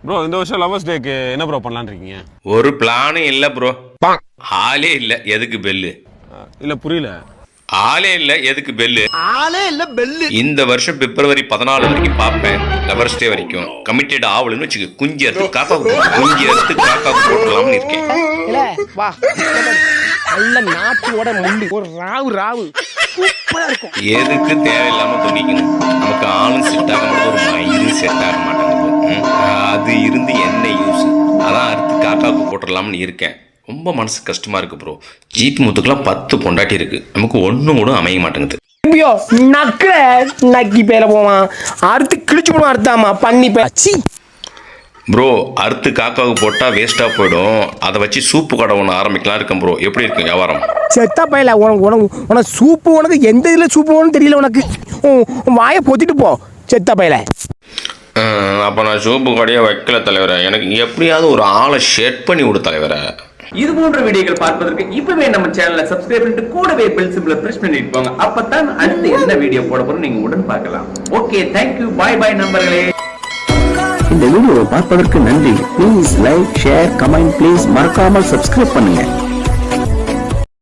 Bro இந்த வருஷம் lovers டேக்கு என்ன ப்ரோ பண்ணலான்னு இருக்கீங்க? ஒரு பிளானும் இல்ல ப்ரோ. ஆளே இல்ல, எதுக்கு பெல்லு? இல்ல புரியல. ஆளே இல்ல, எதுக்கு பெல்லு? ஆளே இல்ல பெல்லு. இந்த வருஷம் பிப்ரவரி 14 வரைக்கும் பார்ப்பேன். லவர்ஸ் டே வரைக்கும் கமிட்டட் ஆவலுன்னு வச்சுக்க. குஞ்சு எடுத்து காக்கா போட்டலாம்னு இருக்கேன். இல்ல வா நல்ல நாட்டோட முள்ளு ஒரு ராவு சூப்பரா இருக்கும். எதுக்கு தேவையில்லாம துணிக்கணும்? நமக்கு ஆளும் செட் ஆக மாட்டேங்குது, ஒரு மயிரும் செட் ஆக மாட்டேங்குது. அது இருந்து என்ன யூஸ்? அதான் அடுத்து காக்காவுக்கு போட்டுடலாம்னு இருக்கேன். ரொம்ப மனசு கஷ்டமா இருக்கு ப்ரோ. ஜீப் முத்துக்கெல்லாம் 10 பொண்டாட்டி இருக்கு, நமக்கு ஒன்றும் கூட அமைய மாட்டேங்குது. நக்கி பேர போவான், அறுத்து கிழிச்சு போடுவான். அறுத்தாமா பண்ணி பேச்சு ப்ரோ. அறுத்து காக்காவுக்கு போட்டால் வேஸ்ட்டாக போயிடும். அதை வச்சு சூப்பு கடை ஒன்று ஆரம்பிக்கலாம் இருக்கேன் ப்ரோ. எப்படி இருக்கு வியாபாரம்? செத்தா பையல உனக்கு சூப்பு, உனக்கு எந்த இதில் சூப்பு வேணும்னு தெரியல. உனக்கு வாயை பொத்திட்டு போ செத்தா பையல. அப்போ நான் சூப்பு கடையை வைக்கல தலைவரை. எனக்கு எப்படியாவது ஒரு ஆளை ஷேட் பண்ணி விடு தலைவரை. இது போன்ற வீடியோக்கள் பார்ப்பதற்கு இப்பவே நம்ம சேனலை சப்ஸ்கிரைப் பண்ணிட்டு கூடவே பெல் சிம்பிளை பிரஸ் பண்ணிட்டு போங்க. அப்பதான் அடுத்து என்ன வீடியோ போட போறோம் நீங்க உடன் பார்க்கலாம். ஓகே, தேங்க்யூ, பாய் பாய் நண்பர்களே. இந்த வீடியோவை பார்ப்பதற்கு நன்றி. Please like, share, comment please. மறக்காமல் சப்ஸ்கிரைப் பண்ணுங்க.